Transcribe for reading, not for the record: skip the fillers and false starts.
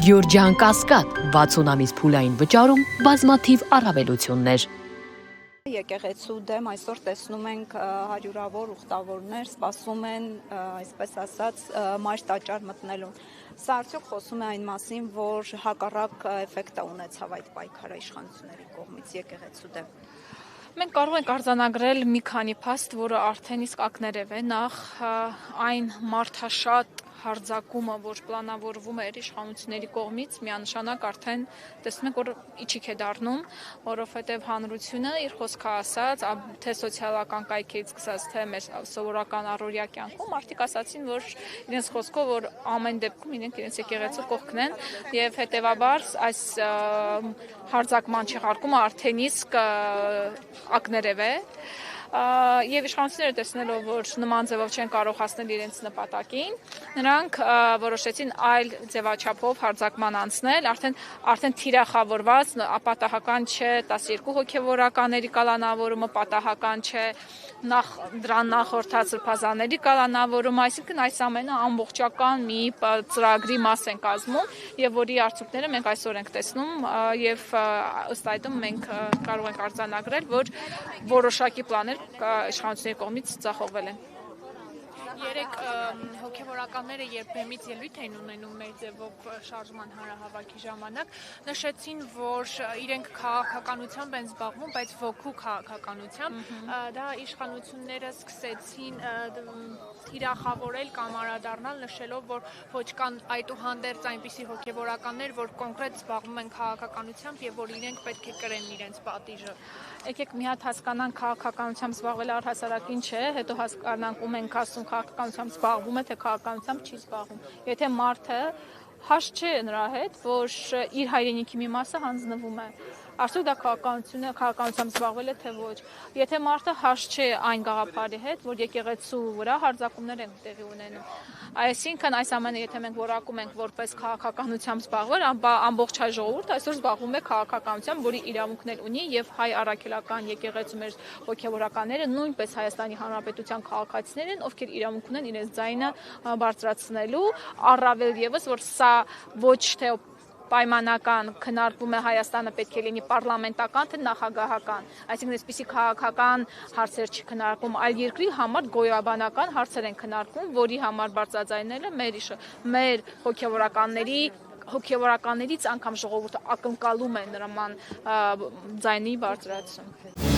Գյորջյան Կասկադ 60 ամիս փուլային վճարում բազմաթիվ առավելություններ։ Եկեղեցու դեմ այսօր տեսնում ենք հարյուրավոր ուխտավորներ սպասում են, այսպես ասած, մայր տաճար մտնելուն։ Սա արդյոք խոսում է այն մասին, որ հակառակ էֆեկտ է ունեցավ այդ պայքարը իշխանությունների կողմից եկեղեցու դեմ։ Մենք կարող ենք արձանագրել մի քանի փաստ, որը արդեն իսկ ակներև է, նախ այն մարդաշատ հարձակումը, որ պլանավորվում էր իշխանությունների կողմից, միանշանակ արդեն տեսնում ենք, որ իջիկ է դառնում, որովհետև հանրությունը իր խոսքը ասաց, թե սոցիալական կայքերից սկսած, թե մեր սովորական առօրյա կյանքում մարդիկ ասացին, որ իրենց խոսքով, որ ամեն դեպքում իրենք իրենց եկեղեցու կողքն են, եւ հետեւաբար այս հարձակման չեղարկումը արդեն իսկ ակներև է, եւ իշխանությունները տեսնելով, որ նման ձևով չեն կարող հասնել իրենց նպատակին, նրանք որոշեցին այլ ձևաչափով հարձակման անցնել, արդեն թիրախավորված, պատահական չէ 12 հոգեվորականների կալանավորումը, պատահական չէ դրան նախորդած սրբազանների կալանավորումը, այսինքն այս ամենը ամբողջական մի ծրագրի մաս են կազմում եւ որի արդյունքները մենք այսօր ենք տեսնում եւ ըստ այդմ մենք կարող ենք արձանագրել, որ որոշակի պլաններ իշխանությունների կողմից ձախողվել են։ Երեք հոգևորականները երբ բեմից ելույթ էին ունենում մեր ձևով շարժման հանրահավաքի ժամանակ, նշեցին, որ իրենք քաղաքականությամբ են զբաղվում, բայց ոգու քաղաքականությամբ, դա իշխանությունները սկսեցին թիրախավորել կամ անդրադառնալ, նշելով, որ ոչ կան այդուհանդերձ այնպիսի հոգևորականներ, որ կոնկրետ զբաղվում են քաղաքականությամբ եւ որ իրենք պետք է կրեն իրենց պատիժը։ Եկեք մի հատ հասկանանք քաղաքականությամբ զբաղվելը առհասարակ ինչ է, հետո հասկանանք ում ենք ասում քաղաքականությամբ զբաղվում է, թե քաղաքականությամբ չի զբաղվում։ Եթե մարդը հաշ չէ նրա հետ, որ իր հայրենիքի մի մասը հանձնվում է, արդյոք դա քաղաքականությամբ զբաղվել է թե ոչ։ Եթե մարդը հաշ չէ այն գաղափարի հետ, որ եկեղեցու վրա հարձակումներ են տեղի ունենում, այսինքն այս ամենը եթե մենք որակում ենք որպես քաղաքականությամբ զբաղվել, ամբողջ հայ ժողովուրդը այսօր զբաղվում է քաղաքականությամբ, որի իրավունքներ ունի եւ հայ առաքելական եկեղեցու մեր հոգեվորականները նույնպես Հայաստանի Հանրապետության քաղաքացիներ են, ովքեր իրավունք ունեն իրենց ձայնը բարձրացնելու, առավել եւս որ սա ոչ թե պայմանական քննարկվում է Հայաստանը պետք է լինի պարլամենտական թե նախագահական, այսինքն այսպիսի քաղաքական հարցեր չի քննարկվում, այլ երկրի համար գոյաբանական հարցեր են քննարկվում, որի համար բարձրաձայնելը մեր հոգևորականներից անգամ ժողովուրդը ակնկալում է նման ձայնի բարձրացում։